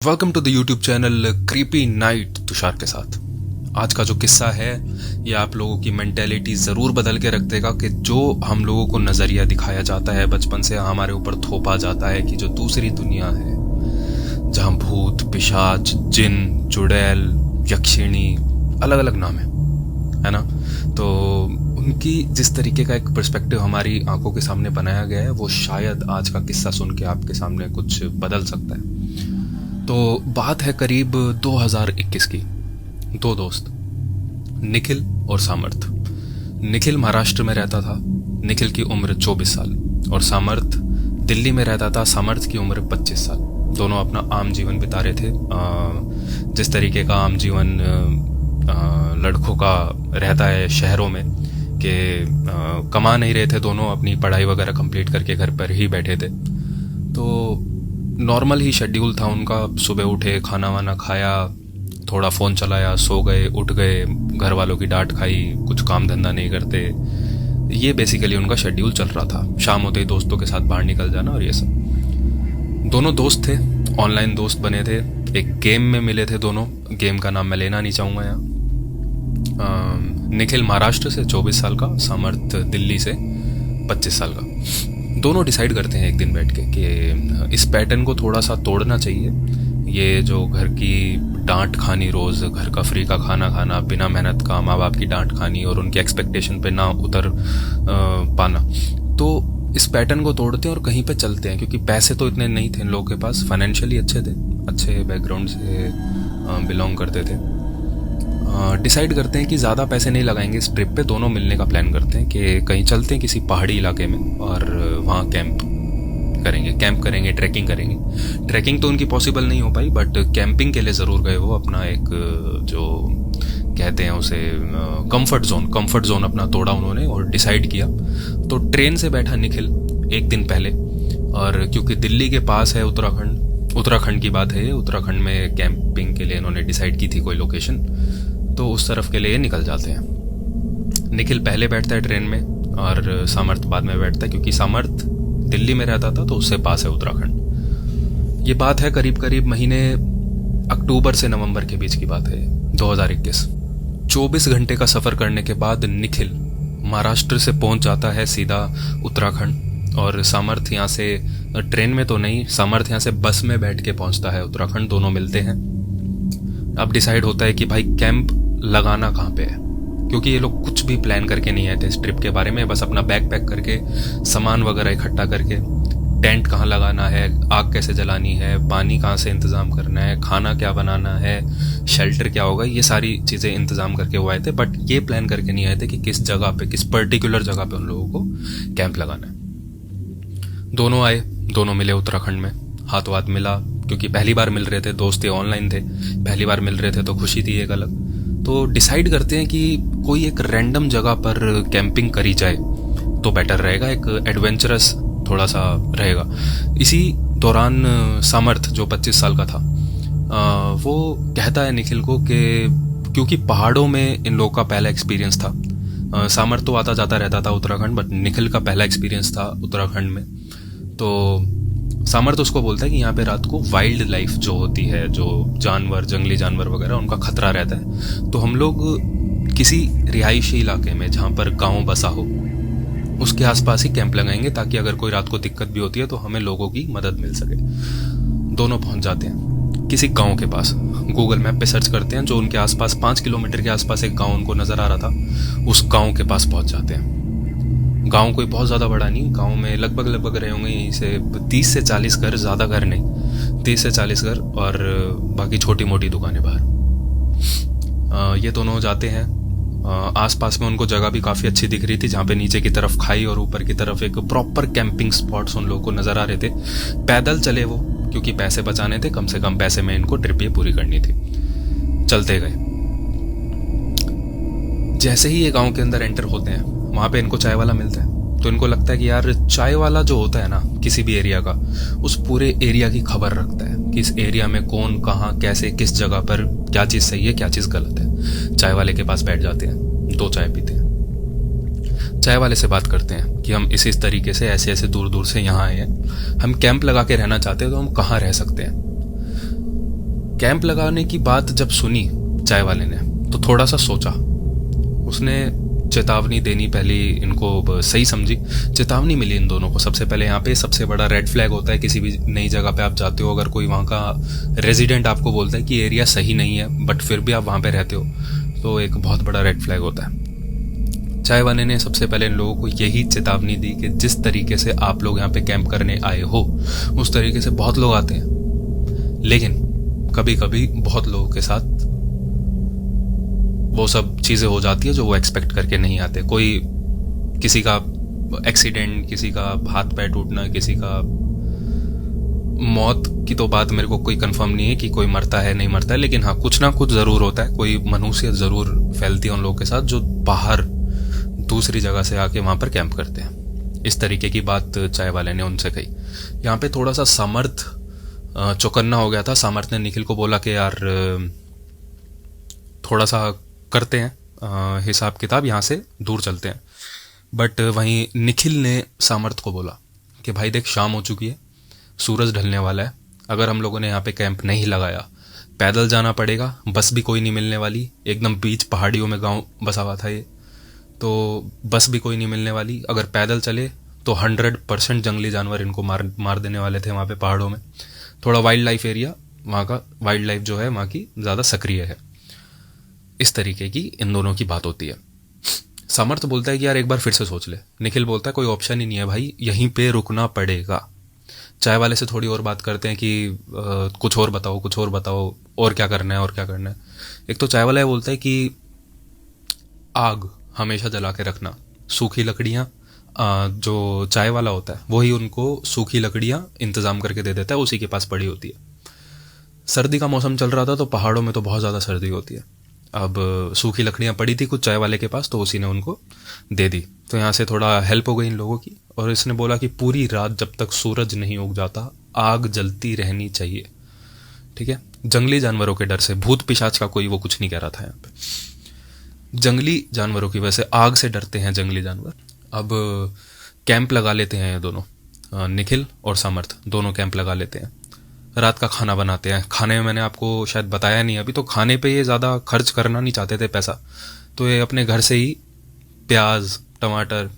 Welcome to the YouTube channel creepy night Tushar के साथ। आज का जो किस्सा है ये आप लोगों की मेंटेलिटी ज़रूर बदल के रख देगा कि जो हम लोगों को नज़रिया दिखाया जाता है बचपन से हमारे ऊपर थोपा जाता है कि जो दूसरी दुनिया है जहाँ भूत पिशाच जिन चुड़ैल यक्षिणी अलग अलग नाम है ना। तो उनकी जिस तरीके का एक पर्सपेक्टिव हमारी आंखों के सामने बनाया गया है वो शायद आज का किस्सा सुन के आपके सामने कुछ बदल सकता है। तो बात है करीब 2021 की। दो दोस्त निखिल और सामर्थ। निखिल महाराष्ट्र में रहता था। निखिल की उम्र 24 साल और सामर्थ दिल्ली में रहता था। सामर्थ की उम्र 25 साल। दोनों अपना आम जीवन बिता रहे थे। जिस तरीके का आम जीवन लड़कों का रहता है शहरों में कि कमा नहीं रहे थे, दोनों अपनी पढ़ाई वगैरह कंप्लीट करके घर पर ही बैठे थे। तो नॉर्मल ही शेड्यूल था उनका। सुबह उठे, खाना वाना खाया, थोड़ा फ़ोन चलाया, सो गए, उठ गए, घर वालों की डांट खाई, कुछ काम धंधा नहीं करते। ये बेसिकली उनका शेड्यूल चल रहा था। शाम होते ही दोस्तों के साथ बाहर निकल जाना और ये सब। दोनों दोस्त थे, ऑनलाइन दोस्त बने थे। एक गेम में मिले थे दोनों। गेम का नाम मैं लेना नहीं चाहूँगा यहाँ। निखिल महाराष्ट्र से 24 साल का, सामर्थ दिल्ली से 25 साल का। दोनों डिसाइड करते हैं एक दिन बैठ के कि इस पैटर्न को थोड़ा सा तोड़ना चाहिए। ये जो घर की डांट खानी, रोज़ घर का फ्री का खाना खाना, बिना मेहनत का माँ बाप की डांट खानी और उनकी एक्सपेक्टेशन पे ना उतर पाना, तो इस पैटर्न को तोड़ते हैं और कहीं पे चलते हैं। क्योंकि पैसे तो इतने नहीं थे इन लोगों के पास, फाइनेंशियली अच्छे थे, अच्छे बैकग्राउंड से बिलोंग करते थे। डिसाइड करते हैं कि ज़्यादा पैसे नहीं लगाएंगे इस ट्रिप पे। दोनों मिलने का प्लान करते हैं कि कहीं चलते हैं किसी पहाड़ी इलाके में और वहाँ कैंप करेंगे, ट्रैकिंग करेंगे। ट्रैकिंग तो उनकी पॉसिबल नहीं हो पाई, बट कैंपिंग के लिए ज़रूर गए वो। अपना एक जो कहते हैं उसे कंफर्ट जोन अपना तोड़ा उन्होंने और डिसाइड किया। तो ट्रेन से बैठा निखिल एक दिन पहले, और क्योंकि दिल्ली के पास है उत्तराखंड की बात है ये, उत्तराखंड में कैंपिंग के लिए इन्होंने डिसाइड की थी कोई लोकेशन, तो उस तरफ के लिए निकल जाते हैं। निखिल पहले बैठता है ट्रेन में और सामर्थ बाद में बैठता है, क्योंकि सामर्थ दिल्ली में रहता था तो उससे पास है उत्तराखंड। ये बात है करीब महीने अक्टूबर से नवंबर के बीच की बात है, 2021। 24 घंटे का सफ़र करने के बाद निखिल महाराष्ट्र से पहुंच जाता है सीधा उत्तराखंड, और सामर्थ यहाँ से ट्रेन में तो नहीं, सामर्थ यहाँ से बस में बैठ के पहुंचता है उत्तराखंड। दोनों मिलते हैं। अब डिसाइड होता है कि भाई कैंप लगाना कहाँ पे है, क्योंकि ये लोग कुछ भी प्लान करके नहीं आए थे इस ट्रिप के बारे में। बस अपना बैग पैक करके, सामान वगैरह इकट्ठा करके, टेंट कहाँ लगाना है, आग कैसे जलानी है, पानी कहाँ से इंतज़ाम करना है, खाना क्या बनाना है, शेल्टर क्या होगा, ये सारी चीज़ें इंतज़ाम करके वो आए थे। बट ये प्लान करके नहीं आए थे कि किस जगह पे, किस पर्टिकुलर जगह पे उन लोगों को कैंप लगाना है। दोनों आए, दोनों मिले उत्तराखंड में, हाथों हाथ मिला, क्योंकि पहली बार मिल रहे थे, दोस्त ये ऑनलाइन थे, पहली बार मिल रहे थे तो खुशी थी एक अलग। तो डिसाइड करते हैं कि कोई एक रैंडम जगह पर कैंपिंग करी जाए तो बेटर रहेगा, एक एडवेंचरस थोड़ा सा रहेगा। इसी दौरान सामर्थ जो 25 साल का था वो कहता है निखिल को कि क्योंकि पहाड़ों में इन लोगों का पहला एक्सपीरियंस था। सामर्थ तो आता जाता रहता था उत्तराखंड, बट निखिल का पहला एक्सपीरियंस था उत्तराखंड में। तो सामर्थ उसको बोलता है कि यहाँ पे रात को वाइल्ड लाइफ जो होती है, जो जानवर, जंगली जानवर वगैरह, उनका खतरा रहता है। तो हम लोग किसी रिहायशी इलाके में जहाँ पर गांव बसा हो उसके आसपास ही कैंप लगाएंगे, ताकि अगर कोई रात को दिक्कत भी होती है तो हमें लोगों की मदद मिल सके। दोनों पहुँच जाते हैं किसी गाँव के पास। गूगल मैप पे सर्च करते हैं, जो उनके आसपास 5 किलोमीटर के आसपास एक गाँव उनको नज़र आ रहा था, उस गाँव के पास पहुँच जाते हैं। गांव कोई बहुत ज़्यादा बड़ा नहीं, गांव में लगभग रहे होंगे यहीं से 30 से 40 घर, ज़्यादा घर नहीं, 30 से 40 घर, और बाकी छोटी मोटी दुकानें बाहर। ये दोनों जाते हैं। आसपास में उनको जगह भी काफ़ी अच्छी दिख रही थी, जहाँ पे नीचे की तरफ खाई और ऊपर की तरफ एक प्रॉपर कैंपिंग स्पॉट्स उन लोगों को नज़र आ रहे थे। पैदल चले वो, क्योंकि पैसे बचाने थे, कम से कम पैसे में इनको ट्रिप ये पूरी करनी थी। चलते गए। जैसे ही ये गाँव के अंदर एंटर होते हैं, वहाँ पे इनको चाय वाला मिलता है। तो इनको लगता है कि यार चाय वाला जो होता है ना किसी भी एरिया का, उस पूरे एरिया की खबर रखता है कि इस एरिया में कौन, कहाँ, कैसे, किस जगह पर क्या चीज़ सही है, क्या चीज़ गलत है। चाय वाले के पास बैठ जाते हैं, 2 चाय पीते हैं। चाय वाले से बात करते हैं कि हम इस तरीके से ऐसे ऐसे दूर दूर से यहाँ आए हैं, हम कैंप लगा के रहना चाहते हैं, तो हम कहाँ रह सकते हैं। कैंप लगाने की बात जब सुनी चाय वाले ने तो थोड़ा सा सोचा। उसने चेतावनी देनी पहली इनको सही समझी। चेतावनी मिली इन दोनों को। सबसे पहले यहाँ पे सबसे बड़ा रेड फ्लैग होता है किसी भी नई जगह पे आप जाते हो, अगर कोई वहाँ का रेजिडेंट आपको बोलता है कि एरिया सही नहीं है बट फिर भी आप वहाँ पे रहते हो, तो एक बहुत बड़ा रेड फ्लैग होता है। चाय वाले ने सबसे पहले इन लोगों को यही चेतावनी दी कि जिस तरीके से आप लोग यहाँ पे कैंप करने आए हो उस तरीके से बहुत लोग आते हैं, लेकिन कभी कभी बहुत लोगों के साथ वो सब चीज़ें हो जाती है जो वो एक्सपेक्ट करके नहीं आते। कोई किसी का एक्सीडेंट, किसी का हाथ पैर टूटना, किसी का मौत की तो बात मेरे को कोई कंफर्म नहीं है कि कोई मरता है नहीं मरता है, लेकिन हाँ कुछ ना कुछ ज़रूर होता है। कोई मनुष्य ज़रूर फैलती है उन लोगों के साथ जो बाहर दूसरी जगह से आके वहाँ पर कैंप करते हैं। इस तरीके की बात चाय वाले ने उनसे कही। यहाँ पे थोड़ा सा सामर्थ चौकन्ना हो गया था। सामर्थ ने निखिल को बोला कि यार थोड़ा सा करते हैं हिसाब किताब, यहाँ से दूर चलते हैं। बट वहीं निखिल ने सामर्थ को बोला कि भाई देख, शाम हो चुकी है, सूरज ढलने वाला है, अगर हम लोगों ने यहाँ पे कैंप नहीं लगाया पैदल जाना पड़ेगा, बस भी कोई नहीं मिलने वाली। एकदम बीच पहाड़ियों में गांव बसा हुआ था ये, तो बस भी कोई नहीं मिलने वाली। अगर पैदल चले तो 100% जंगली जानवर इनको मार देने वाले थे वहाँ पे पहाड़ों में। थोड़ा वाइल्ड लाइफ एरिया, वहाँ का वाइल्ड लाइफ जो है वहाँ की ज़्यादा सक्रिय है। इस तरीके की इन दोनों की बात होती है। समर्थ बोलता है कि यार एक बार फिर से सोच ले। निखिल बोलता है कोई ऑप्शन ही नहीं है भाई, यहीं पे रुकना पड़ेगा। चाय वाले से थोड़ी और बात करते हैं कि कुछ और बताओ, कुछ और बताओ, और क्या करना है और क्या करना है। एक तो चाय वाला बोलता है कि आग हमेशा जला के रखना, सूखी लकड़ियाँ, जो चाय वाला होता है वही उनको सूखी लकड़ियाँ इंतज़ाम करके दे देता है, उसी के पास पड़ी होती है। सर्दी का मौसम चल रहा था तो पहाड़ों में तो बहुत ज़्यादा सर्दी होती है। अब सूखी लकड़ियाँ पड़ी थी कुछ चाय वाले के पास, तो उसी ने उनको दे दी। तो यहाँ से थोड़ा हेल्प हो गई इन लोगों की। और इसने बोला कि पूरी रात जब तक सूरज नहीं उग जाता आग जलती रहनी चाहिए, ठीक है। जंगली जानवरों के डर से, भूत पिशाच का कोई वो कुछ नहीं कह रहा था यहाँ पे। जंगली जानवरों की वजह से आग से डरते हैं जंगली जानवर। अब कैंप लगा लेते हैं ये दोनों, निखिल और सामर्थ दोनों कैंप लगा लेते हैं। रात का खाना बनाते हैं। खाने में मैंने आपको शायद बताया नहीं अभी, तो खाने पे ये ज़्यादा खर्च करना नहीं चाहते थे पैसा, तो ये अपने घर से ही प्याज, टमाटर,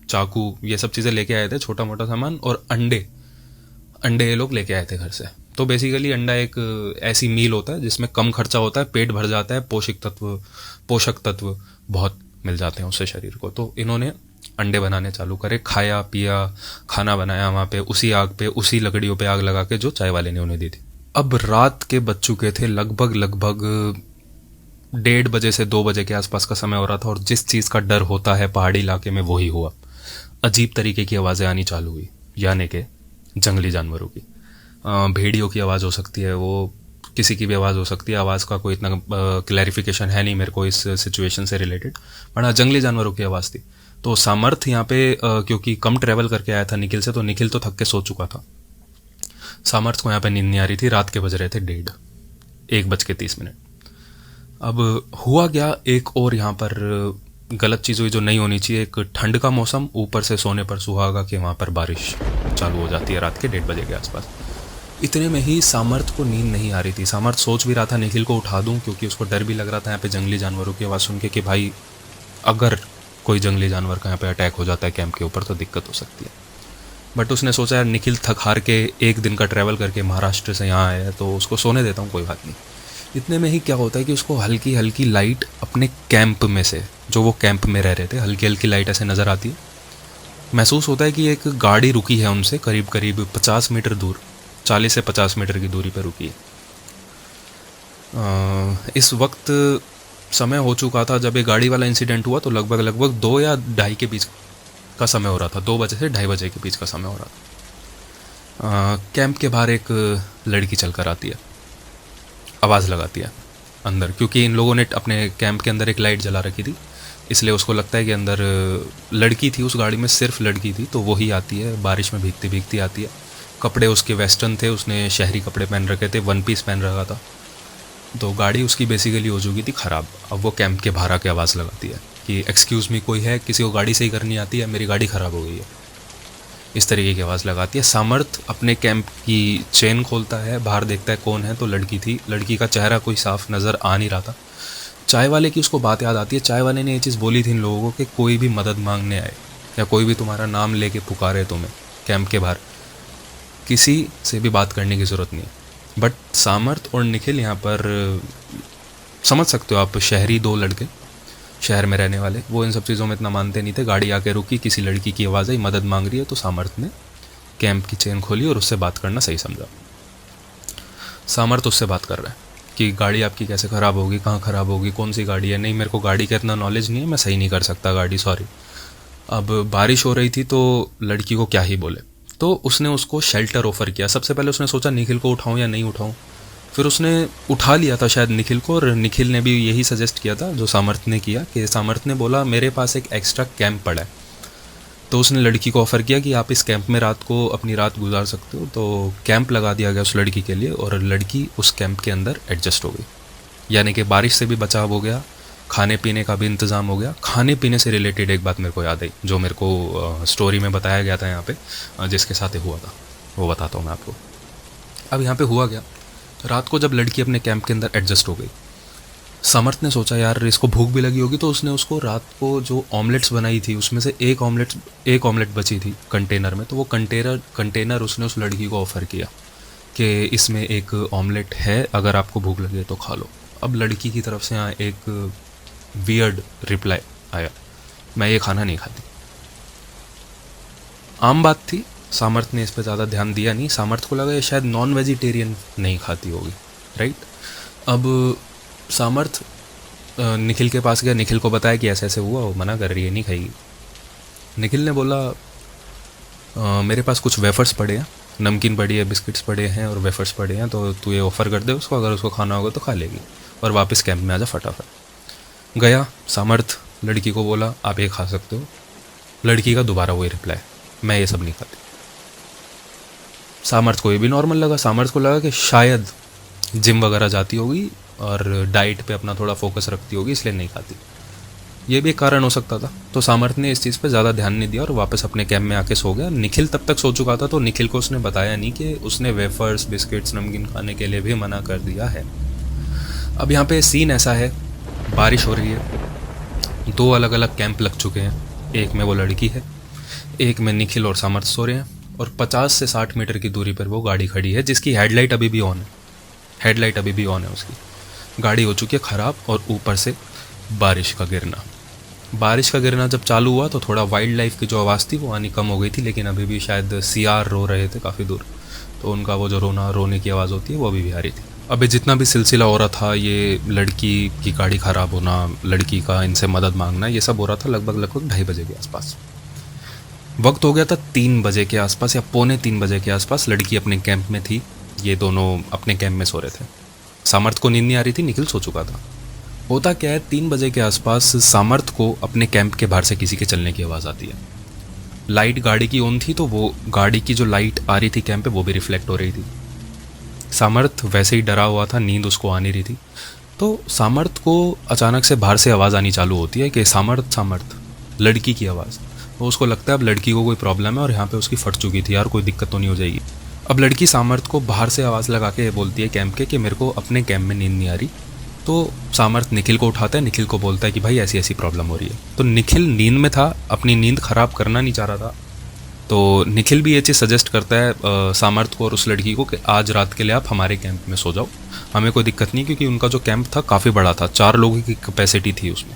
चाकू, ये सब चीज़ें लेके आए थे, छोटा मोटा सामान। और अंडे ये लोग लेके आए थे घर से। तो बेसिकली अंडा एक ऐसी मील होता है जिसमें कम खर्चा होता है, पेट भर जाता है, पोषक तत्व बहुत मिल जाते हैं उससे शरीर को। तो इन्होंने अंडे बनाने चालू करे, खाया पिया, खाना बनाया वहाँ पे उसी आग पे, उसी लकड़ियों पे आग लगा के जो चाय वाले ने उन्हें दी थी। अब रात के बज चुके थे लगभग 1:30 बजे से 2 बजे के आसपास का समय हो रहा था। और जिस चीज़ का डर होता है पहाड़ी इलाके में वही हुआ। अजीब तरीके की आवाज़ें आनी चालू हुई, यानी कि जंगली जानवरों की। भेड़ियों की आवाज़ हो सकती है, वो किसी की भी आवाज़ हो सकती है। आवाज़ का कोई इतना क्लैरिफिकेशन है नहीं मेरे को इस सिचुएशन से रिलेटेड, बट जंगली जानवरों की आवाज़ थी। तो सामर्थ यहाँ पे क्योंकि कम ट्रैवल करके आया था निखिल से, तो निखिल तो थक के सो चुका था। सामर्थ को यहाँ पे नींद नहीं आ रही थी। रात के बज रहे थे 1:30। अब हुआ क्या, एक और यहाँ पर गलत चीज़ हुई जो नहीं होनी चाहिए। एक ठंड का मौसम, ऊपर से सोने पर सुहागा कि वहाँ पर बारिश चालू हो जाती है रात के 1:30 बजे के आसपास। इतने में ही सामर्थ को नींद नहीं आ रही थी। सामर्थ सोच भी रहा था निखिल को उठा दूं, क्योंकि उसको डर भी लग रहा था यहाँ पे जंगली जानवरों की आवाज़ सुन के कि भाई अगर कोई जंगली जानवर का यहाँ पे अटैक हो जाता है कैंप के ऊपर तो दिक्कत हो सकती है। बट उसने सोचा यार निखिल थक हार के एक दिन का ट्रैवल करके महाराष्ट्र से यहाँ आया है तो उसको सोने देता हूँ, कोई बात नहीं। इतने में ही क्या होता है कि उसको हल्की हल्की लाइट अपने कैंप में से, जो वो कैंप में रह रहे थे, हल्की हल्की लाइट ऐसे नज़र आती है। महसूस होता है कि एक गाड़ी रुकी है उनसे करीब करीब 50 मीटर दूर, 40 से 50 मीटर की दूरी पर रुकी है। इस वक्त समय हो चुका था जब ये गाड़ी वाला इंसिडेंट हुआ, तो लगभग 2 या 2:30 के बीच का समय हो रहा था। 2 बजे से 2:30 बजे के बीच का समय हो रहा था। कैंप के बाहर एक लड़की चलकर आती है, आवाज़ लगाती है अंदर, क्योंकि इन लोगों ने अपने कैंप के अंदर एक लाइट जला रखी थी, इसलिए उसको लगता है कि अंदर लड़की थी, उस गाड़ी में सिर्फ लड़की थी, तो वही आती है। बारिश में भीगती भीगती आती है। कपड़े उसके वेस्टर्न थे, उसने शहरी कपड़े पहन रखे थे, 1 पीस पहन रखा था। तो गाड़ी उसकी बेसिकली हो चुकी थी ख़राब। अब वो कैंप के बाहर आके आवाज़ लगाती है कि एक्सक्यूज़ मी, कोई है, किसी को गाड़ी सही करनी आती है, मेरी गाड़ी ख़राब हो गई है। इस तरीके की आवाज़ लगाती है। सामर्थ अपने कैंप की चेन खोलता है, बाहर देखता है कौन है, तो लड़की थी। लड़की का चेहरा कोई साफ नज़र आ नहीं रहा था। चाय वाले की उसको बात याद आती है। चाय वाले ने ये चीज़ बोली थी इन लोगों को कि कोई भी मदद मांगने आए या कोई भी तुम्हारा नाम लेके पुकारे तुम्हें कैंप के बाहर, किसी से भी बात करने की ज़रूरत नहीं है। बट सामर्थ और निखिल यहाँ पर समझ सकते हो आप, शहरी दो लड़के, शहर में रहने वाले, वो इन सब चीज़ों में इतना मानते नहीं थे। गाड़ी आके रुकी, किसी लड़की की आवाज़ आई, मदद मांग रही है, तो सामर्थ ने कैंप की चेन खोली और उससे बात करना सही समझा। सामर्थ उससे बात कर रहा है कि गाड़ी आपकी कैसे ख़राब होगी, कहाँ ख़राब होगी, कौन सी गाड़ी है। नहीं, मेरे को गाड़ी का इतना नॉलेज नहीं है, मैं सही नहीं कर सकता गाड़ी, सॉरी। अब बारिश हो रही थी तो लड़की को क्या ही बोले, तो उसने उसको शेल्टर ऑफ़र किया। सबसे पहले उसने सोचा निखिल को उठाऊं या नहीं उठाऊं, फिर उसने उठा लिया था शायद निखिल को, और निखिल ने भी यही सजेस्ट किया था जो सामर्थ ने किया, कि सामर्थ ने बोला मेरे पास एक एक्स्ट्रा कैंप पड़ा है। तो उसने लड़की को ऑफ़र किया कि आप इस कैंप में रात को अपनी रात गुजार सकते हो। तो कैंप लगा दिया गया उस लड़की के लिए, और लड़की उस कैंप के अंदर एडजस्ट हो गई। यानी कि बारिश से भी बचाव हो गया, खाने पीने का भी इंतज़ाम हो गया। खाने पीने से रिलेटेड एक बात मेरे को याद आई, जो मेरे को स्टोरी में बताया गया था यहाँ पे, जिसके साथ ये हुआ था, वो बताता हूँ मैं आपको। अब यहाँ पे हुआ गया, रात को जब लड़की अपने कैंप के अंदर एडजस्ट हो गई, समर्थ ने सोचा यार इसको भूख भी लगी होगी, तो उसने उसको रात को जो ऑमलेट्स बनाई थी उसमें से एक ऑमलेट बची थी कंटेनर में, तो वो कंटेनर उसने उस लड़की को ऑफ़र किया कि इसमें एक ऑमलेट है, अगर आपको भूख लगे तो खा लो। अब लड़की की तरफ से यहाँ एक वियर्ड रिप्लाई आया, मैं ये खाना नहीं खाती। आम बात थी, सामर्थ ने इस पर ज़्यादा ध्यान दिया नहीं। सामर्थ को लगा ये शायद नॉन वेजिटेरियन नहीं खाती होगी, राइट। अब सामर्थ निखिल के पास गया, निखिल को बताया कि ऐसे ऐसे हुआ, वो मना कर रही है, नहीं खाएगी। निखिल ने बोला मेरे पास कुछ वेफर्स पड़े हैं, नमकीन पड़ी है, बिस्किट्स पड़े हैं और वेफर्स पड़े हैं, तो तू ये ऑफ़र कर दे उसको, अगर उसको खाना होगा तो खा लेगी, और वापस कैंप में आ जा फटाफट। गया सामर्थ, लड़की को बोला आप ये खा सकते हो। लड़की का दोबारा वही रिप्लाई, मैं ये सब नहीं खाती। सामर्थ को ये भी नॉर्मल लगा। सामर्थ को लगा कि शायद जिम वगैरह जाती होगी और डाइट पे अपना थोड़ा फोकस रखती होगी, इसलिए नहीं खाती, ये भी एक कारण हो सकता था। तो सामर्थ ने इस चीज़ पे ज़्यादा ध्यान नहीं दिया और वापस अपने कैंप में आके सो गया। निखिल तब तक सो चुका था, तो निखिल को उसने बताया नहीं कि उसने वेफर्स, बिस्किट्स, नमकीन खाने के लिए भी मना कर दिया है। अब यहाँ पे सीन ऐसा है, बारिश हो रही है, दो अलग अलग कैंप लग चुके हैं, एक में वो लड़की है, एक में निखिल और सामर्थ सो रहे हैं, और 50 से 60 मीटर की दूरी पर वो गाड़ी खड़ी है जिसकी हेडलाइट अभी भी ऑन है। हेडलाइट अभी भी ऑन है उसकी। गाड़ी हो चुकी है ख़राब, और ऊपर से बारिश का गिरना। बारिश का गिरना जब चालू हुआ तो थोड़ा वाइल्ड लाइफ की जो आवाज़ थी वो आनी कम हो गई थी, लेकिन अभी भी शायद सियार रो रहे थे काफ़ी दूर, तो उनका वो जो रोने की आवाज़ होती है वो अभी भी आ रही थी। अभी जितना भी सिलसिला हो रहा था, ये लड़की की गाड़ी ख़राब होना, लड़की का इनसे मदद मांगना, ये सब हो रहा था लगभग 2:30 बजे के आसपास। वक्त हो गया था 3 बजे के आसपास या पौने 3 बजे के आसपास। लड़की अपने कैंप में थी, ये दोनों अपने कैंप में सो रहे थे। सामर्थ को नींद नहीं आ रही थी, निखिल सो चुका था। होता क्या है, 3 बजे के आसपास सामर्थ को अपने कैंप के बाहर से किसी के चलने की आवाज़ आती है। लाइट गाड़ी की ऑन थी, तो वो गाड़ी की जो लाइट आ रही थी कैंप पे वो भी रिफ्लेक्ट हो रही थी। सामर्थ वैसे ही डरा हुआ था, नींद उसको आ नहीं रही थी। तो सामर्थ को अचानक से बाहर से आवाज़ आनी चालू होती है कि सामर्थ सामर्थ, लड़की की आवाज़। वो उसको लगता है अब लड़की को कोई प्रॉब्लम है और यहाँ पे उसकी फट चुकी थी, यार कोई दिक्कत तो नहीं हो जाएगी। अब लड़की सामर्थ को बाहर से आवाज़ लगा के बोलती है कैंप के कि मेरे को अपने कैंप में नींद नहीं आ रही। तो सामर्थ निखिल को उठाता है, निखिल को बोलता है कि भाई ऐसी ऐसी प्रॉब्लम हो रही है। तो निखिल नींद में था, अपनी नींद ख़राब करना नहीं चाह रहा था, तो निखिल भी ये चीज़ सजेस्ट करता है सामर्थ को और उस लड़की को कि आज रात के लिए आप हमारे कैंप में सो जाओ, हमें कोई दिक्कत नहीं, क्योंकि उनका जो कैंप था काफ़ी बड़ा था, 4 लोगों की कैपेसिटी थी उसमें।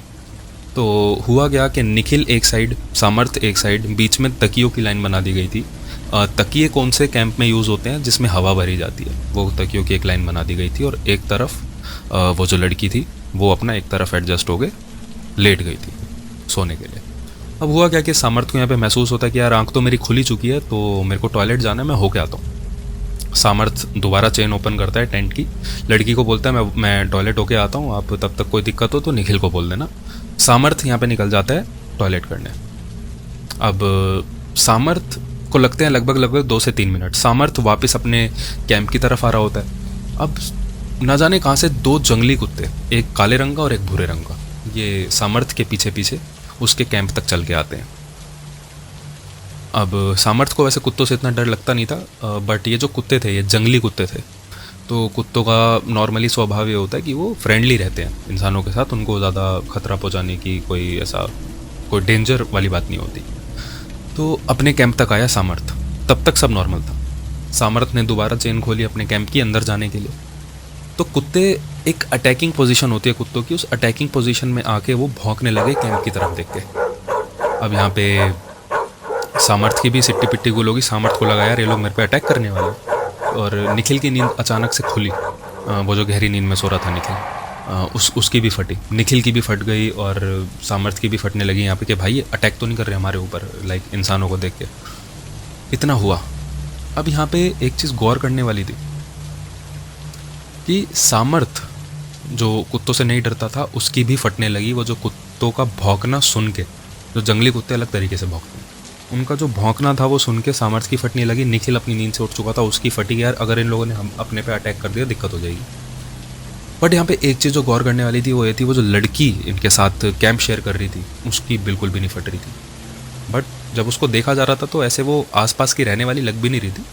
तो हुआ गया कि निखिल एक साइड, सामर्थ एक साइड, बीच में तकियों की लाइन बना दी गई थी। तकिए कौन से कैंप में यूज़ होते हैं जिसमें हवा भरी जाती है, वो तकियों की एक लाइन बना दी गई थी, और एक तरफ वो जो लड़की थी वो अपना एक तरफ एडजस्ट हो गए लेट गई थी सोने के लिए। अब हुआ क्या कि सामर्थ को यहाँ पे महसूस होता है कि यार आंख तो मेरी खुली चुकी है, तो मेरे को टॉयलेट जाना है, मैं होके आता हूँ। सामर्थ दोबारा चेन ओपन करता है टेंट की, लड़की को बोलता है मैं टॉयलेट होके आता हूँ, आप तब तक कोई दिक्कत हो तो निखिल को बोल देना। सामर्थ यहाँ पे निकल जाता है टॉयलेट करने। अब सामर्थ को लगते हैं लगभग 2 से 3 मिनट। सामर्थ वापस अपने कैंप की तरफ आ रहा होता है। अब न जाने कहाँ से 2 जंगली कुत्ते, एक काले रंग का और एक भूरे रंग का, ये सामर्थ के पीछे पीछे उसके कैंप तक चल के आते हैं। अब सामर्थ को वैसे कुत्तों से इतना डर लगता नहीं था, बट ये जो कुत्ते थे ये जंगली कुत्ते थे, तो कुत्तों का नॉर्मली स्वभाव ये होता है कि वो फ्रेंडली रहते हैं इंसानों के साथ, उनको ज़्यादा खतरा पहुंचाने की कोई डेंजर वाली बात नहीं होती। तो अपने कैंप तक आया सामर्थ, तब तक सब नॉर्मल था। सामर्थ ने दोबारा चेन खोली अपने कैंप की अंदर जाने के लिए। तो कुत्ते, एक अटैकिंग पोजीशन होती है कुत्तों की, उस अटैकिंग पोजीशन में आके वो भौंकने लगे कैंप की तरफ देख के। अब यहाँ पे सामर्थ की भी सिट्टी पिट्टी गुल होगी, सामर्थ को लगा यार ये लोग मेरे पे अटैक करने वाले, और निखिल की नींद अचानक से खुली। वो जो गहरी नींद में सो रहा था निखिल, उसकी भी फटी, निखिल की भी फट गई और सामर्थ की भी फटने लगी यहाँ पे कि भाई ये अटैक तो नहीं कर रहे हमारे ऊपर, लाइक इंसानों को देख के। इतना हुआ। अब यहाँ पे एक चीज़ गौर करने वाली थी कि सामर्थ जो कुत्तों से नहीं डरता था उसकी भी फटने लगी। वो जो कुत्तों का भौंकना सुन के, जो जंगली कुत्ते अलग तरीके से भौंकते हैं, उनका जो भौंकना था वो सुन के सामर्थ की फटने लगी। निखिल अपनी नींद से उठ चुका था, उसकी फटी। यार अगर इन लोगों ने हम अपने पे अटैक कर दिया दिक्कत हो जाएगी। बट यहाँ पे एक चीज़ जो गौर करने वाली थी वो ये थी, वो जो लड़की इनके साथ कैंप शेयर कर रही थी उसकी बिल्कुल भी नहीं फट रही थी। बट जब उसको देखा जा रहा था तो ऐसे वो आसपास की रहने वाली लग भी नहीं रही थी,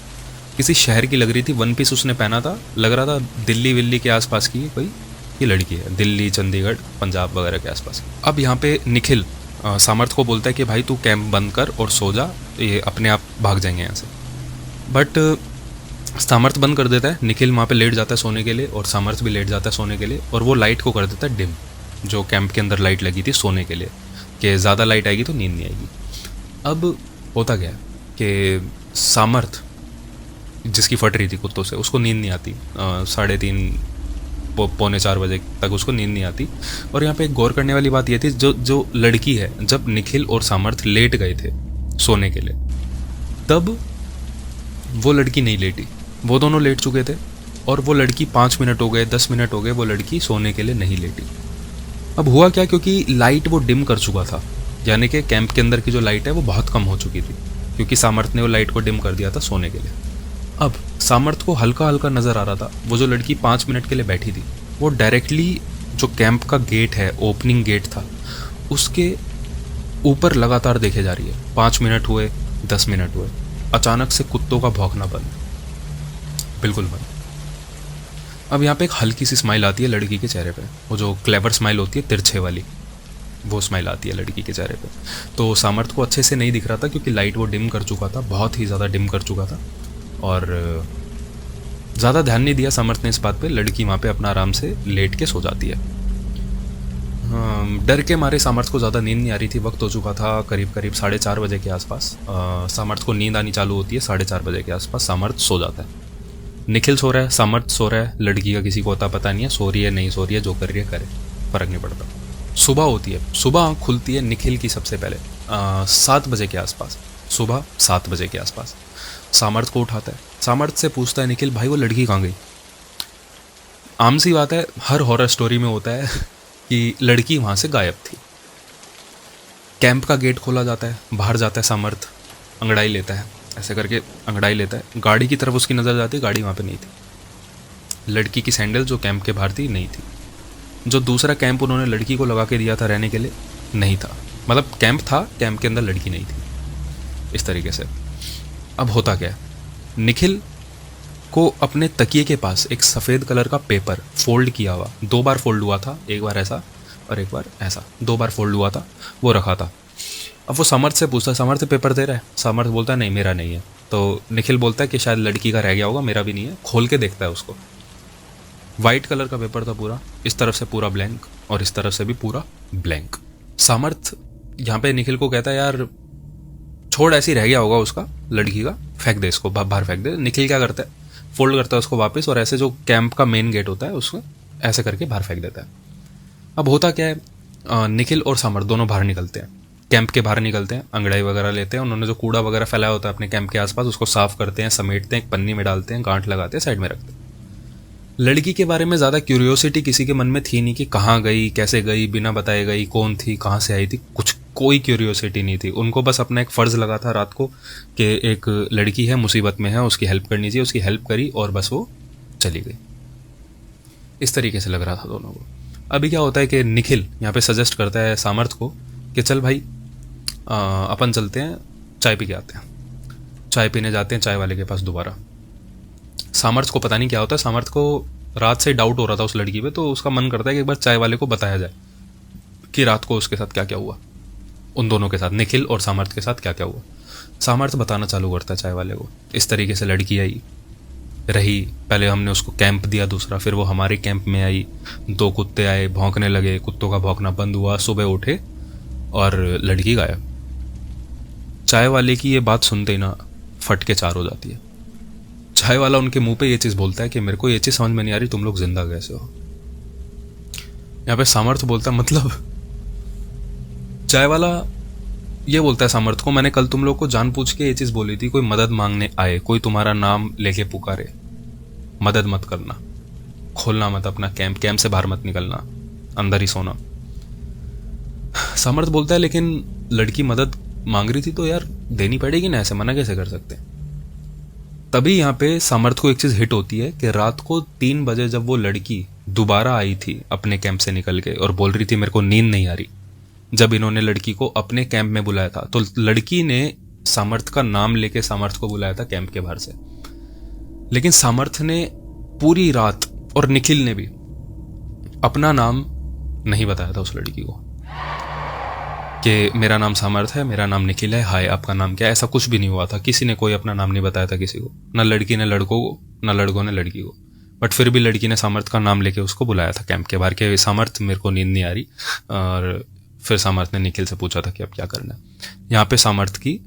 किसी शहर की लग रही थी। वन पीस उसने पहना था, लग रहा था दिल्ली विल्ली के आसपास की कोई ये लड़की है, दिल्ली चंडीगढ़ पंजाब वगैरह के आसपास की। अब यहाँ पे निखिल सामर्थ को बोलता है कि भाई तू कैंप बंद कर और सो जा, ये अपने आप भाग जाएंगे यहाँ से। बट सामर्थ बंद कर देता है, निखिल वहाँ पे लेट जाता है सोने के लिए और सामर्थ भी लेट जाता है सोने के लिए, और वो लाइट को कर देता है डिम, जो कैंप के अंदर लाइट लगी थी सोने के लिए, कि ज़्यादा लाइट आएगी तो नींद नहीं आएगी। अब होता क्या है कि सामर्थ जिसकी फट रही थी कुत्तों से, उसको नींद नहीं आती, 3:30 पौने 4 बजे तक उसको नींद नहीं आती। और यहाँ पे एक गौर करने वाली बात ये थी, जो लड़की है, जब निखिल और सामर्थ लेट गए थे सोने के लिए तब वो लड़की नहीं लेटी, वो दोनों लेट चुके थे, और वो लड़की 5 मिनट हो गए 10 मिनट हो गए वो लड़की सोने के लिए नहीं लेटी। अब हुआ क्या, क्योंकि लाइट वो डिम कर चुका था, यानी कि कैंप के अंदर की जो लाइट है वो बहुत कम हो चुकी थी, क्योंकि सामर्थ ने वो लाइट को डिम कर दिया था सोने के लिए। अब सामर्थ को हल्का हल्का नज़र आ रहा था, वो जो लड़की 5 मिनट के लिए बैठी थी वो डायरेक्टली जो कैंप का गेट है, ओपनिंग गेट था, उसके ऊपर लगातार देखे जा रही है। 5 मिनट हुए, 10 मिनट हुए, अचानक से कुत्तों का भौंकना बंद, बिल्कुल बंद। अब यहाँ पे एक हल्की सी स्माइल आती है लड़की के चेहरे पे, वो जो क्लेवर स्माइल होती है तिरछे वाली, वो स्माइल आती है लड़की के चेहरे पे। तो सामर्थ को अच्छे से नहीं दिख रहा था क्योंकि लाइट वो डिम कर चुका था, बहुत ही ज़्यादा डिम कर चुका था, और ज़्यादा ध्यान नहीं दिया सामर्थ ने इस बात पे। लड़की वहाँ पे अपना आराम से लेट के सो जाती है। डर के मारे सामर्थ को ज़्यादा नींद नहीं आ रही थी, वक्त हो चुका था करीब 4:30 बजे के आसपास। सामर्थ को नींद आनी चालू होती है 4:30 बजे के आसपास, सामर्थ सो जाता है। निखिल सो रहा है, सामर्थ सो रहा है, लड़की का किसी को होता पता नहीं है, सो रही है नहीं सो रही है, जो कर रही है करे, फ़र्क नहीं पड़ता। सुबह होती है, सुबह आँख खुलती है निखिल की सबसे पहले 7 बजे के आसपास, सुबह 7 बजे के आसपास। सामर्थ को उठाता है, सामर्थ से पूछता है निखिल भाई वो लड़की कहाँ गई। आम सी बात है, हर हॉरर स्टोरी में होता है कि लड़की वहाँ से गायब थी। कैंप का गेट खोला जाता है, बाहर जाता है सामर्थ, अंगड़ाई लेता है, ऐसे करके अंगड़ाई लेता है, गाड़ी की तरफ उसकी नज़र जाती है, गाड़ी वहाँ पे नहीं थी। लड़की की सैंडल जो कैंप के बाहर थी नहीं थी, जो दूसरा कैंप उन्होंने लड़की को लगा के दिया था रहने के लिए नहीं था, मतलब कैंप था, कैंप के अंदर लड़की नहीं थी, इस तरीके से। अब होता क्या है, निखिल को अपने तकिए के पास एक सफ़ेद कलर का पेपर फोल्ड किया हुआ, 2 बार फोल्ड हुआ था, एक बार ऐसा और एक बार ऐसा, 2 बार फोल्ड हुआ था, वो रखा था। अब वो सामर्थ से पूछता है सामर्थ पेपर दे रहा है, सामर्थ बोलता है नहीं मेरा नहीं है। तो निखिल बोलता है कि शायद लड़की का रह गया होगा, मेरा भी नहीं है। खोल के देखता है उसको, वाइट कलर का पेपर था पूरा, इस तरफ से पूरा ब्लैंक और इस तरफ से भी पूरा ब्लैंक। सामर्थ यहाँ पे निखिल को कहता है यार छोड़, ऐसे ही रह गया होगा उसका, लड़की का, फेंक दे इसको, बाहर फेंक दे। निखिल क्या करता है, फोल्ड करता है उसको वापस और ऐसे जो कैंप का मेन गेट होता है उसको ऐसे करके बाहर फेंक देता है। अब होता क्या है, निखिल और सामर्थ दोनों बाहर निकलते हैं, कैंप के बाहर निकलते हैं, अंगड़ाई वगैरह लेते हैं, उन्होंने जो कूड़ा वगैरह फैलाया होता है अपने कैंप के आसपास उसको साफ करते हैं, समेटते हैं, एक पन्नी में डालते हैं, गांठ लगाते हैं, साइड में रखते हैं। लड़की के बारे में ज़्यादा क्यूरियोसिटी किसी के मन में थी नहीं कि कहाँ गई, कैसे गई, बिना बताए गई, कौन थी, कहाँ से आई थी, कुछ कोई क्यूरियोसिटी नहीं थी। उनको बस अपना एक फ़र्ज़ लगा था रात को कि एक लड़की है मुसीबत में है, उसकी हेल्प करनी चाहिए, उसकी हेल्प करी और बस वो चली गई। इस तरीके से लग रहा था दोनों को। अभी क्या होता है कि निखिल यहाँ पे सजेस्ट करता है सामर्थ को कि चल भाई अपन चलते हैं चाय पी के आते हैं। चाय पीने जाते हैं चाय वाले के पास दोबारा। सामर्थ्य को पता नहीं क्या होता है, सामर्थ्य को रात से डाउट हो रहा था उस लड़की पे, तो उसका मन करता है कि एक बार चाय वाले को बताया जाए कि रात को उसके साथ क्या क्या हुआ, उन दोनों के साथ, निखिल और सामर्थ्य के साथ क्या क्या हुआ। सामर्थ्य बताना चालू करता है चाय वाले को, इस तरीके से लड़की आई रही, पहले हमने उसको कैंप दिया दूसरा, फिर वो हमारे कैंप में आई, 2 कुत्ते आए, भौंकने लगे, कुत्तों का भौंकना बंद हुआ, सुबह उठे और लड़की गायब। चाय वाले की ये बात सुनते ही ना फट के 4 हो जाती है। चाय वाला उनके मुंह पे ये चीज़ बोलता है कि मेरे को ये चीज़ समझ में नहीं आ रही, तुम लोग जिंदा कैसे हो। यहाँ पे सामर्थ्य बोलता है मतलब, चाय वाला ये बोलता है सामर्थ्य को, मैंने कल तुम लोग को जानबूझ के ये चीज़ बोली थी, कोई मदद मांगने आए, कोई तुम्हारा नाम लेके पुकारे, मदद मत करना, खोलना मत अपना कैंप, कैंप से बाहर मत निकलना, अंदर ही सोना। सामर्थ्य बोलता है लेकिन लड़की मदद मांग रही थी तो यार देनी पड़ेगी ना, ऐसे मना कैसे कर सकते। तभी यहाँ पे सामर्थ्य को एक चीज़ हिट होती है कि रात को 3 बजे जब वो लड़की दोबारा आई थी अपने कैंप से निकल के और बोल रही थी मेरे को नींद नहीं आ रही, जब इन्होंने लड़की को अपने कैंप में बुलाया था, तो लड़की ने सामर्थ्य का नाम लेके सामर्थ्य को बुलाया था कैंप के बाहर से। लेकिन सामर्थ्य ने पूरी रात, और निखिल ने भी, अपना नाम नहीं बताया था उस लड़की को कि मेरा नाम सामर्थ्य है, मेरा नाम निखिल है, हाय आपका नाम क्या है। ऐसा कुछ भी नहीं हुआ था, किसी ने कोई अपना नाम नहीं बताया था किसी को, ना लड़की ने लड़कों को, ना लड़कों ने लड़की को। बट फिर भी लड़की ने सामर्थ्य का नाम लेके उसको बुलाया था कैंप के बाहर के, सामर्थ्य मेरे को नींद नहीं आ रही। और फिर सामर्थ्य ने निखिल से पूछा था कि अब क्या करना है। यहाँ पे सामर्थ्य की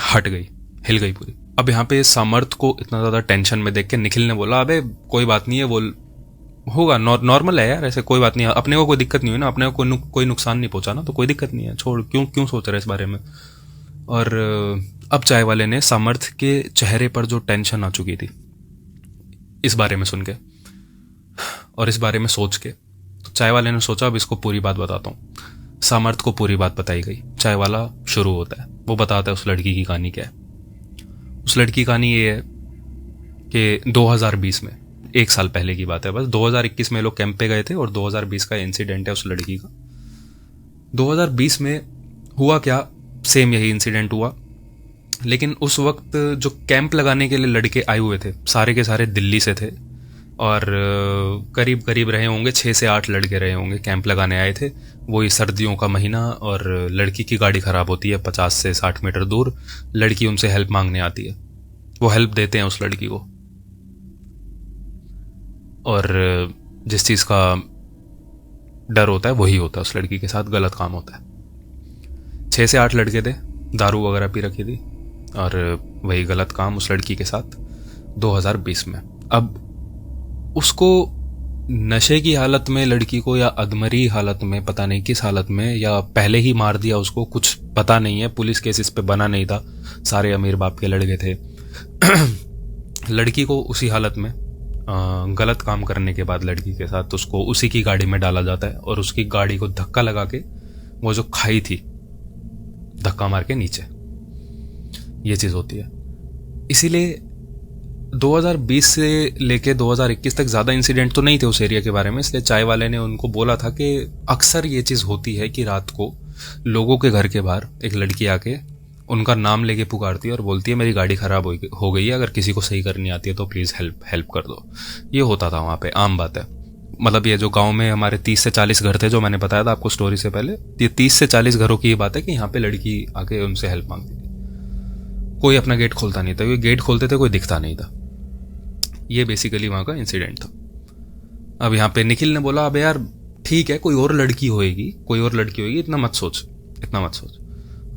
हट गई, हिल गई पूरी। अब यहाँ पे सामर्थ्य को इतना ज़्यादा टेंशन में देख के निखिल ने बोला अबे कोई बात नहीं है, वो होगा, नॉर्मल है यार, ऐसे कोई बात नहीं है, अपने को कोई दिक्कत नहीं हुई ना, अपने को कोई नुकसान नहीं पहुंचा ना, तो कोई दिक्कत नहीं है, छोड़, क्यों सोच रहे इस बारे में। और अब चाय वाले ने सामर्थ्य के चेहरे पर जो टेंशन आ चुकी थी इस बारे में सुन के और इस बारे में सोच के, तो चाय वाले ने सोचा अब इसको पूरी बात बताता हूँ। सामर्थ्य को पूरी बात बताई गई। चाय वाला शुरू होता है, वो बताता है उस लड़की की कहानी क्या है। उस लड़की की कहानी ये है कि 2020 में, 1 साल पहले की बात है बस, 2021 में लोग कैंप पे गए थे और 2020 का इंसिडेंट है उस लड़की का। 2020 में हुआ क्या, सेम यही इंसिडेंट हुआ, लेकिन उस वक्त जो कैंप लगाने के लिए लड़के आए हुए थे सारे के सारे दिल्ली से थे और करीब करीब रहे होंगे 6 से 8 लड़के रहे होंगे, कैंप लगाने आए थे। वही सर्दियों का महीना और लड़की की गाड़ी ख़राब होती है 50 से 60 मीटर दूर, लड़की उनसे हेल्प मांगने आती है, वो हेल्प देते हैं उस लड़की को। और जिस चीज़ का डर होता है वही होता है उस लड़की के साथ, गलत काम होता है। 6 से 8 लड़के थे, दारू वगैरह पी रखी थी और वही गलत काम उस लड़की के साथ 2020 में। अब उसको नशे की हालत में लड़की को, या अधमरी हालत में, पता नहीं किस हालत में, या पहले ही मार दिया उसको, कुछ पता नहीं है, पुलिस केस इस पे बना नहीं था, सारे अमीर बाप के लड़के थे। लड़की को उसी हालत में गलत काम करने के बाद लड़की के साथ उसको उसी की गाड़ी में डाला जाता है और उसकी गाड़ी को धक्का लगा के वो जो खाई थी धक्का मार के नीचे, ये चीज़ होती है। इसीलिए 2020 से लेके 2021 तक ज़्यादा इंसिडेंट तो नहीं थे उस एरिया के बारे में, इसलिए चाय वाले ने उनको बोला था कि अक्सर ये चीज़ होती है कि रात को लोगों के घर के बाहर एक लड़की आके उनका नाम लेके पुकारती है और बोलती है मेरी गाड़ी ख़राब हो गई है, अगर किसी को सही करनी आती है तो प्लीज़ हेल्प कर दो। ये होता था वहाँ पे, आम बात है। मतलब ये जो गांव में हमारे 30 से 40 घर थे, जो मैंने बताया था आपको स्टोरी से पहले, ये 30 से 40 घरों की ये बात है कि यहाँ पे लड़की आके उनसे हेल्प मांगती थी। कोई अपना गेट खोलता नहीं था, क्योंकि गेट खोलते थे कोई दिखता नहीं था। ये बेसिकली वहाँ का इंसिडेंट था। अब यहाँ पे निखिल ने बोला अबे यार ठीक है, कोई और लड़की होएगी, इतना मत सोच।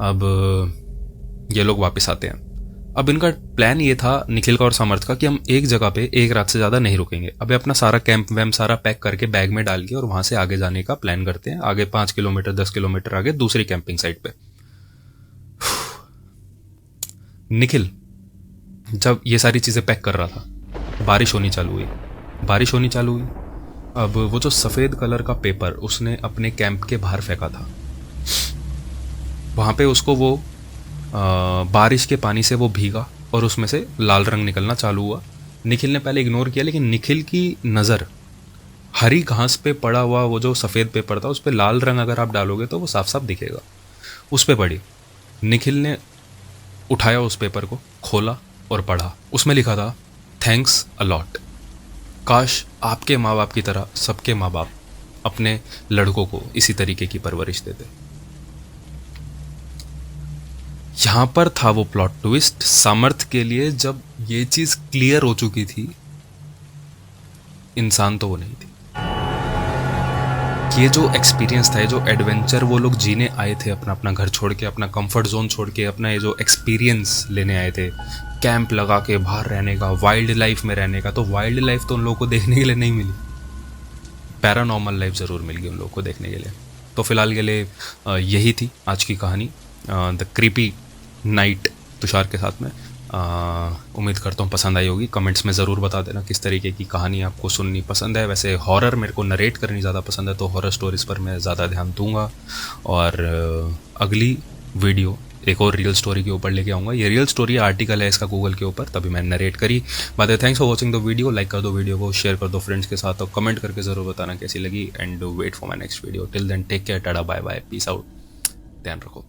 अब ये लोग वापस आते हैं। अब इनका प्लान ये था निखिल का और सामर्थ्य का कि हम एक जगह पे एक रात से ज़्यादा नहीं रुकेंगे। अब अपना सारा कैंप वैम्प सारा पैक करके बैग में डाल के और वहाँ से आगे जाने का प्लान करते हैं, आगे 5 किलोमीटर 10 किलोमीटर आगे दूसरी कैंपिंग साइट पे। निखिल जब ये सारी चीज़ें पैक कर रहा था, बारिश होनी चालू हुई। अब वो जो सफ़ेद कलर का पेपर उसने अपने कैंप के बाहर फेंका था, वहाँ पे उसको वो बारिश के पानी से वो भीगा और उसमें से लाल रंग निकलना चालू हुआ। निखिल ने पहले इग्नोर किया, लेकिन निखिल की नज़र हरी घास पे पड़ा हुआ वो जो सफ़ेद पेपर था उस पर लाल रंग अगर आप डालोगे तो वो साफ साफ दिखेगा, उस पर पड़ी। निखिल ने उठाया उस पेपर को, खोला और पढ़ा। उसमें लिखा था थैंक्स अ लॉट। काश आपके माँ बाप की तरह सबके माँ बाप अपने लड़कों को इसी तरीके की परवरिश देते। यहां पर था वो प्लॉट ट्विस्ट सामर्थ के लिए, जब ये चीज क्लियर हो चुकी थी, इंसान तो वो नहीं थी। ये जो एक्सपीरियंस था, ये जो एडवेंचर वो लोग जीने आए थे, अपना अपना घर छोड़ के, अपना कंफर्ट जोन छोड़ के, अपना ये जो एक्सपीरियंस लेने आए थे, कैंप लगा के बाहर रहने का, वाइल्ड लाइफ में रहने का, तो वाइल्ड लाइफ तो उन लोगों को देखने के लिए नहीं मिली, पैरानॉर्मल लाइफ ज़रूर मिल गई उन लोगों को देखने के लिए। तो फिलहाल के लिए यही थी आज की कहानी, द क्रीपी नाइट तुषार के साथ में। उम्मीद करता हूँ पसंद आई होगी। कमेंट्स में ज़रूर बता देना किस तरीके की कहानी आपको सुननी पसंद है। वैसे हॉरर मेरे को नरेट करनी ज़्यादा पसंद है, तो हॉरर स्टोरीज़ पर मैं ज़्यादा ध्यान दूंगा। और अगली वीडियो एक और रियल स्टोरी के ऊपर लेके आऊँगा। ये रियल स्टोरी आर्टिकल है इसका गूगल के ऊपर, तभी मैंने नरेट करी। बात है, thanks for watching the video. Like कर दो वीडियो को, शेयर कर दो फ्रेंड्स के साथ, और कमेंट करके ज़रूर बताना कैसी लगी। And wait for my next video. Till then take care, tata, bye bye, peace out, ध्यान रखो।